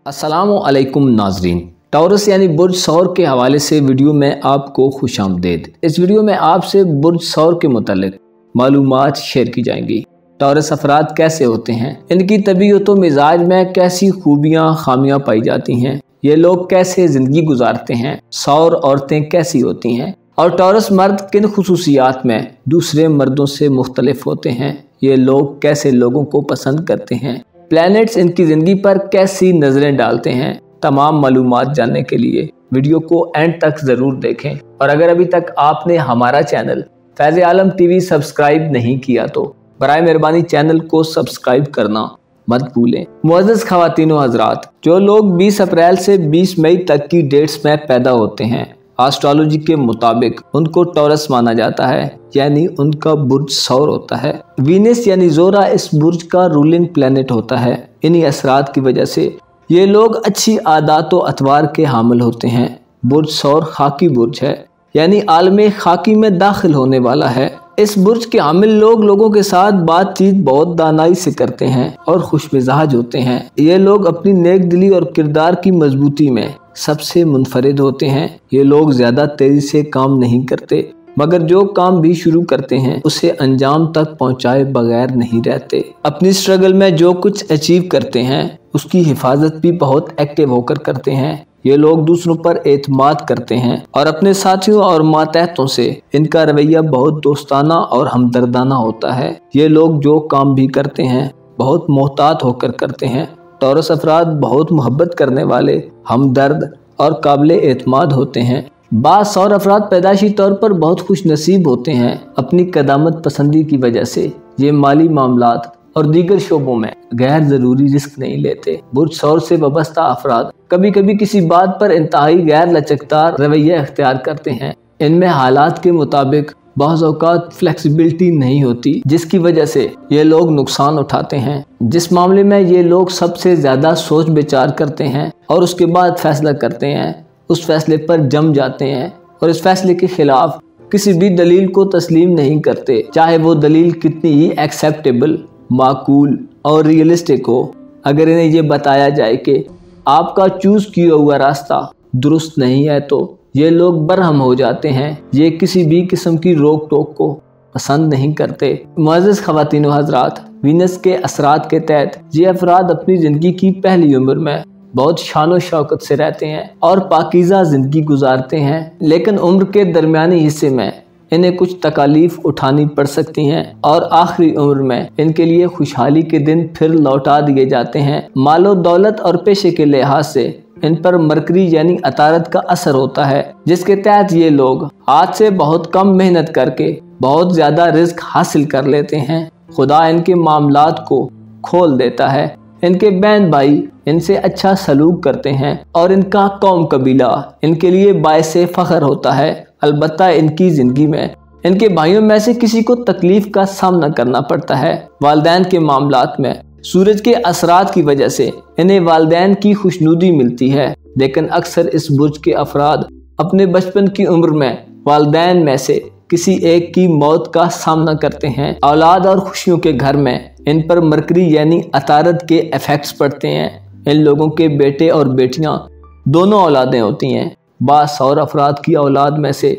अस्सलाम वालेकुम नाजरीन। टॉरस यानी बुर्ज सौर के हवाले से वीडियो में आपको खुश आमदेद। इस वीडियो में आपसे बुर्ज सौर के मुतालिक मालूमात शेयर की जाएंगी। टॉरस अफराद कैसे होते हैं, इनकी तबीयत व मिजाज में कैसी खूबियाँ खामियाँ पाई जाती हैं, ये लोग कैसे ज़िंदगी गुजारते हैं, सौर औरतें कैसी होती हैं और टॉरस मर्द किन खुसूसियात में दूसरे मर्दों से मुख्तलिफ होते हैं, ये लोग कैसे लोगों को पसंद करते हैं, प्लैनेट्स इनकी ज़िंदगी पर कैसी नज़रें डालते हैं। तमाम मालूमात जानने के लिए वीडियो को एंड तक ज़रूर देखें और अगर अभी तक आपने हमारा चैनल फैज़ आलम टीवी सब्सक्राइब नहीं किया तो बराए मेहरबानी चैनल को सब्सक्राइब करना मत भूलें। मुअज़्ज़ज़ ख़वातीन व हज़रात, जो लोग 20 अप्रैल से 20 मई तक की डेट्स में पैदा होते हैं, एस्ट्रोलॉजी के मुताबिक उनको टॉरस माना जाता है, यानी उनका बुर्ज सौर होता है। वीनस यानी ज़ोरा इस बुर्ज का रूलिंग प्लैनेट होता है। इन्हीं असरात की वजह से ये लोग अच्छी आदात व अतवार के हामिल होते हैं। बुर्ज सौर खाकी बुर्ज है, यानी आलम खाकी में दाखिल होने वाला है। इस बुर्ज के हामिल लोग लोगों के साथ बातचीत बहुत दानाई से करते हैं और खुश मिजाज होते हैं। ये लोग अपनी नेक दिली और किरदार की मजबूती में सबसे मुनफरिद होते हैं। ये लोग ज़्यादा तेज़ी से काम नहीं करते, मगर जो काम भी शुरू करते हैं उसे अंजाम तक पहुंचाए बगैर नहीं रहते। अपनी स्ट्रगल में जो कुछ अचीव करते हैं उसकी हिफाजत भी बहुत एक्टिव होकर करते हैं। ये लोग दूसरों पर एतमाद करते हैं और अपने साथियों और मातहतों से इनका रवैया बहुत दोस्ताना और हमदर्दाना होता है। ये लोग जो काम भी करते हैं बहुत मोहतात होकर करते हैं। टॉरस अफराद बहुत मोहब्बत करने वाले, हमदर्द और काबिल एतमाद होते हैं। बाज़ सौर अफराद पैदाइशी तौर पर बहुत खुश नसीब होते हैं। अपनी कदामत पसंदी की वजह से ये माली मामलात और दीगर शोबों में गैर ज़रूरी रिस्क नहीं लेते। बुर्ज सौर से वाबस्ता अफराद कभी कभी किसी बात पर इंतहाई गैर लचकदार रवैया इख्तियार करते हैं। इनमें हालात के मुताबिक बाज़ औक़ात फ्लेक्सिबिलिटी नहीं होती, जिसकी वजह से ये लोग नुकसान उठाते हैं। जिस मामले में ये लोग सबसे ज़्यादा सोच विचार करते हैं और उसके बाद फैसला करते हैं, उस फैसले पर जम जाते हैं और इस फैसले के खिलाफ किसी भी दलील को तस्लीम नहीं करते, चाहे वो दलील कितनी ही एक्सेप्टेबल, माकूल और रियलिस्टिक हो। अगर इन्हें ये बताया जाए कि आपका चूज़ किया हुआ रास्ता दुरुस्त नहीं है तो ये लोग बरहम हो जाते हैं। ये किसी भी किस्म की रोक टोक को पसंद नहीं करते। मुअज़्ज़ज़ ख़वातीन व हज़रात, वीनस के असरात के तहत ये अफराद अपनी ज़िंदगी की पहली उम्र में बहुत शान शौकत से रहते हैं और पाकीज़ा ज़िंदगी गुजारते हैं, लेकिन उम्र के दरमियानी हिस्से में इन्हें कुछ तकालीफ उठानी पड़ सकती हैं और आखिरी उम्र में इनके लिए खुशहाली के दिन फिर लौटा दिए जाते हैं। मालो दौलत और पेशे के लिहाज से इन पर मरकरी यानी अतारत का असर होता है, जिसके तहत ये लोग हाथ से बहुत कम मेहनत करके बहुत ज़्यादा रिस्क हासिल कर लेते हैं। खुदा इनके मामलात को खोल देता है। इनके बहन भाई इनसे अच्छा सलूक करते हैं और इनका कौम कबीला इनके लिए बायसे फ़ख्र होता है। अलबत्ता इनकी ज़िंदगी में इनके भाइयों में से किसी को तकलीफ़ का सामना करना पड़ता है। वालिदैन के मामलात में सूरज के असरात की वजह से इन्हें वालिदैन की खुशनुदी मिलती है, लेकिन अक्सर इस बुर्ज के अफराद अपने बचपन की उम्र में वालिदैन में से किसी एक की मौत का सामना करते हैं। औलाद और खुशियों के घर में इन पर मरकरी यानी अतारत के इफेक्ट्स पड़ते हैं। इन लोगों के बेटे और बेटियां दोनों औलादें होती हैं। बाज़ सौर अफराद की औलाद में से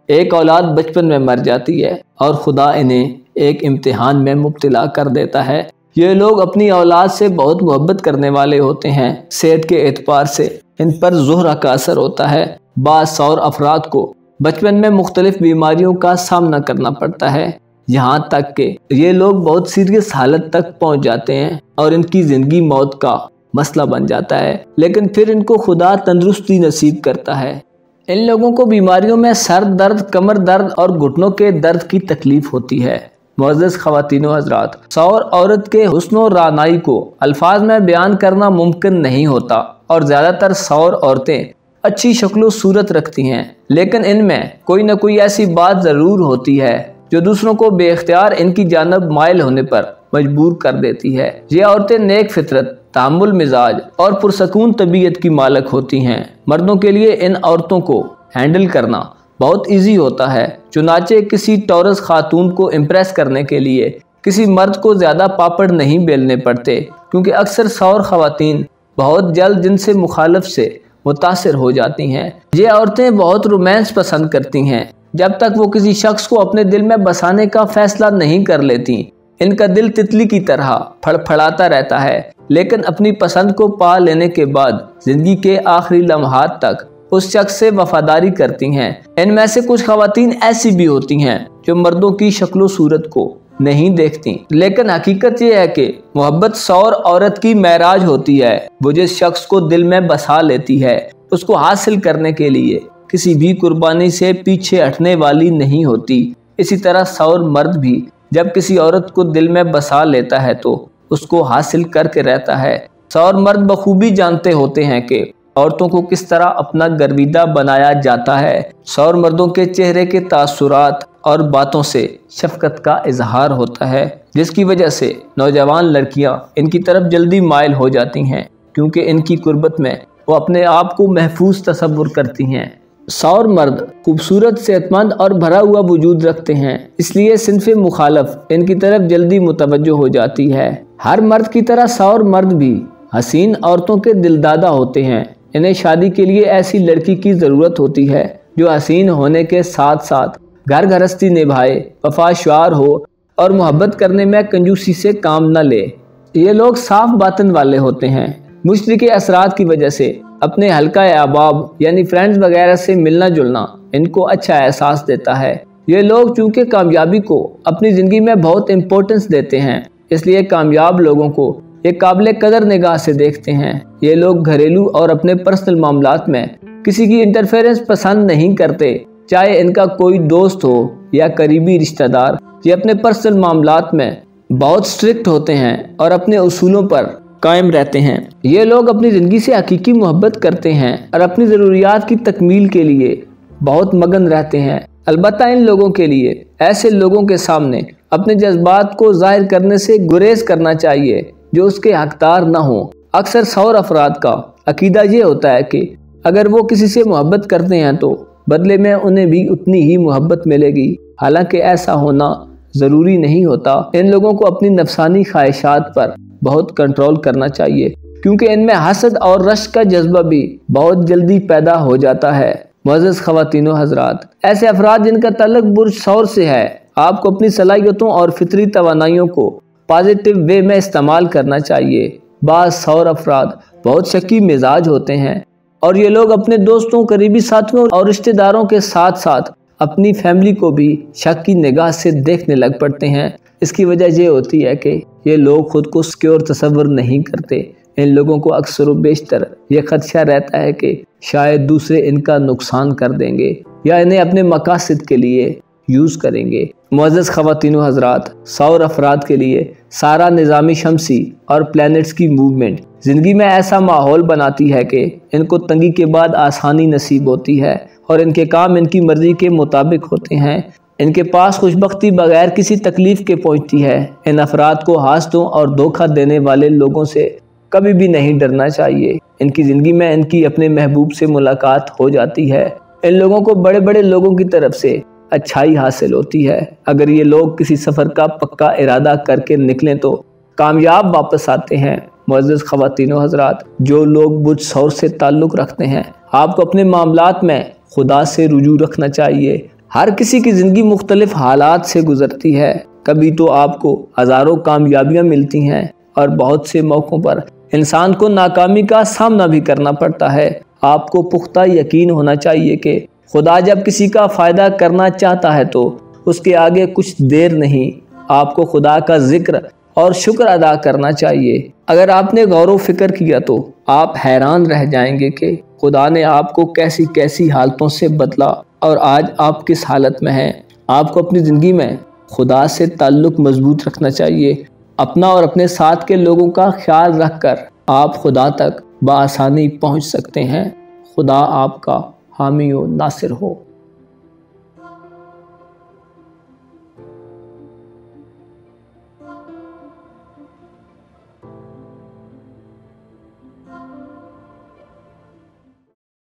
एक औलाद बचपन में मर जाती है और खुदा इन्हें एक इम्तिहान में मुब्तला कर देता है। ये लोग अपनी औलाद से बहुत मोहब्बत करने वाले होते हैं। सेहत के एतबार से इन पर ज़ोहरा का असर होता है। बाज़ सौर अफराद को बचपन में मुख्तलिफ बीमारियों का सामना करना पड़ता है, यहाँ तक कि ये लोग बहुत सीरियस हालत तक पहुँच जाते हैं और इनकी ज़िंदगी मौत का मसला बन जाता है, लेकिन फिर इनको खुदा तंदुरुस्ती नसीब करता है। इन लोगों को बीमारियों में सर दर्द, कमर दर्द और घुटनों के दर्द की तकलीफ होती है। मुअज़्ज़ज़ ख़वातीन व हज़रात, सौर औरत के हुस्न और रानाई को अल्फाज में बयान करना मुमकिन नहीं होता और ज़्यादातर सौर औरतें अच्छी शक्ल सूरत रखती हैं, लेकिन इनमें कोई न कोई ऐसी बात ज़रूर होती है जो दूसरों को बेख्तियार इनकी जानब माइल होने पर मजबूर कर देती है। ये औरतें नेक फितरत, तामुल मिजाज और पुरसकून तबीयत की मालक होती हैं। मर्दों के लिए इन औरतों को हैंडल करना बहुत इजी होता है। चुनाचे किसी टॉरस खातून को इम्प्रेस करने के लिए किसी मर्द को ज़्यादा पापड़ नहीं बेलने पड़ते, क्योंकि अक्सर सौर ख़वातीन बहुत जल्द जिनसे मुखालफ से मुतासिर हो जाती हैं। ये औरतें बहुत रोमांस पसंद करती हैं। जब तक वो किसी शख्स को अपने दिल में बसाने का फैसला नहीं कर लेती, इनका दिल तितली की तरह फड़फड़ाता रहता है, लेकिन अपनी पसंद को पा लेने के बाद जिंदगी के आखिरी लम्हात तक उस शख्स से वफादारी करती हैं। इनमें से कुछ खवातीन ऐसी भी होती हैं जो मर्दों की शक्ल सूरत को नहीं देखती, लेकिन हकीकत ये है कि मोहब्बत सौर औरत की महराज होती है। वो जिस शख्स को दिल में बसा लेती है, उसको हासिल करने के लिए किसी भी कुर्बानी से पीछे हटने वाली नहीं होती। इसी तरह सौर मर्द भी जब किसी औरत को दिल में बसा लेता है तो उसको हासिल करके रहता है। सौर मर्द बखूबी जानते होते हैं कि औरतों को किस तरह अपना गर्विदा बनाया जाता है। सौर मर्दों के चेहरे के तासुरात और बातों से शफकत का इजहार होता है, जिसकी वजह से नौजवान लड़कियां इनकी तरफ जल्दी माइल हो जाती हैं, क्योंकि इनकी कुर्बत में वो अपने आप को महफूज तसव्वुर करती हैं। सौर मर्द खूबसूरत, सेहतमंद और भरा हुआ वजूद रखते हैं, इसलिए सिन्फ़े मुखालफ इनकी तरफ जल्दी मुतवज्जो हो जाती है। हर मर्द की तरह सौर मर्द भी हसीन औरतों के दिलदादा होते हैं। इन्हें शादी के लिए ऐसी लड़की की ज़रूरत होती है जो हसीन होने के साथ साथ घर गृहस्थी निभाए, वफादार हो और मोहब्बत करने में कंजूसी से काम न ले। ये लोग साफ बातन वाले होते हैं। मुश्तरके असरात की वजह से अपने हल्का अहबाब यानी फ्रेंड्स वगैरह से मिलना जुलना इनको अच्छा एहसास देता है। ये लोग चूँकि कामयाबी को अपनी ज़िंदगी में बहुत इम्पोर्टेंस देते हैं, इसलिए कामयाब लोगों को ये काबिल कदर निगाह से देखते हैं। ये लोग घरेलू और अपने पर्सनल मामलात में किसी की इंटरफेरेंस पसंद नहीं करते, चाहे इनका कोई दोस्त हो या करीबी रिश्तेदार। ये अपने पर्सनल मामलात में बहुत स्ट्रिक्ट होते हैं और अपने उसूलों पर कायम रहते हैं। ये लोग अपनी ज़िंदगी से हकीकी मोहब्बत करते हैं और अपनी ज़रूरियात की तकमील के लिए बहुत मगन रहते हैं। अलबत्ता इन लोगों के लिए ऐसे लोगों के सामने अपने जज्बात को जाहिर करने से गुरेज करना चाहिए जो उसके हकदार न हो। अक्सर सौर अफराद का अकीदा ये होता है कि अगर वो किसी से मोहब्बत करते हैं तो बदले में उन्हें भी उतनी ही मोहब्बत मिलेगी। हालांकि ऐसा होना ज़रूरी नहीं होता। इन लोगों को अपनी नफसानी ख्वाहिशात पर बहुत कंट्रोल करना चाहिए, क्योंकि इनमें हसद और रश्क का जज्बा भी बहुत जल्दी पैदा हो जाता है। मुअज़्ज़ज़ ख़वातीन व हज़रात, ऐसे अफराद जिनका ताल्लुक बुर्ज सौर से है, आपको अपनी सलाहियतों और फितरी तवानाइयों को पॉजिटिव वे में इस्तेमाल करना चाहिए। बाज़ सौर अफराद बहुत शकी मिजाज होते हैं और ये लोग अपने दोस्तों, करीबी साथियों और रिश्तेदारों के साथ साथ अपनी फैमिली को भी शक की निगाह से देखने लग पड़ते हैं। इसकी वजह ये होती है कि ये लोग खुद को सिक्योर तसव्वुर नहीं करते। इन लोगों को अक्सर व बेशतर ये खदशा रहता है कि शायद दूसरे इनका नुकसान कर देंगे या इन्हें अपने मकासद के लिए यूज़ करेंगे। मुअज़्ज़ज़ ख़वातीन व हज़रात, सौर अफराद के लिए सारा निज़ामी शमसी और प्लैनेट्स की मूवमेंट ज़िंदगी में ऐसा माहौल बनाती है कि इनको तंगी के बाद आसानी नसीब होती है और इनके काम इनकी मर्ज़ी के मुताबिक होते हैं। इनके पास खुशबख्ती बगैर किसी तकलीफ़ के पहुँचती है। इन अफराद को हासदों और धोखा देने वाले लोगों से कभी भी नहीं डरना चाहिए। इनकी ज़िंदगी में इनकी अपने महबूब से मुलाकात हो जाती है। इन लोगों को बड़े बड़े लोगों की तरफ से अच्छाई हासिल होती है। अगर ये लोग किसी सफ़र का पक्का इरादा करके निकलें तो कामयाब वापस आते हैं। मुअज़्ज़ज़ ख़वातीन व हज़रात, जो लोग बुर्ज सौर से ताल्लुक़ रखते हैं, आपको अपने मामलात में खुदा से रुजू रखना चाहिए। हर किसी की ज़िंदगी मुख्तलिफ हालात से गुजरती है। कभी तो आपको हज़ारों कामयाबियाँ मिलती हैं और बहुत से मौक़ों पर इंसान को नाकामी का सामना भी करना पड़ता है। आपको पुख्ता यकीन होना चाहिए कि खुदा जब किसी का फ़ायदा करना चाहता है तो उसके आगे कुछ देर नहीं, आपको खुदा का जिक्र और शुक्र अदा करना चाहिए। अगर आपने गौर व फिक्र किया तो आप हैरान रह जाएंगे कि खुदा ने आपको कैसी कैसी हालतों से बदला और आज आप किस हालत में हैं। आपको अपनी ज़िंदगी में खुदा से ताल्लुक़ मजबूत रखना चाहिए। अपना और अपने साथ के लोगों का ख्याल रखकर आप खुदा तक बआसानी पहुंच सकते हैं। खुदा आपका हामी व नासिर हो।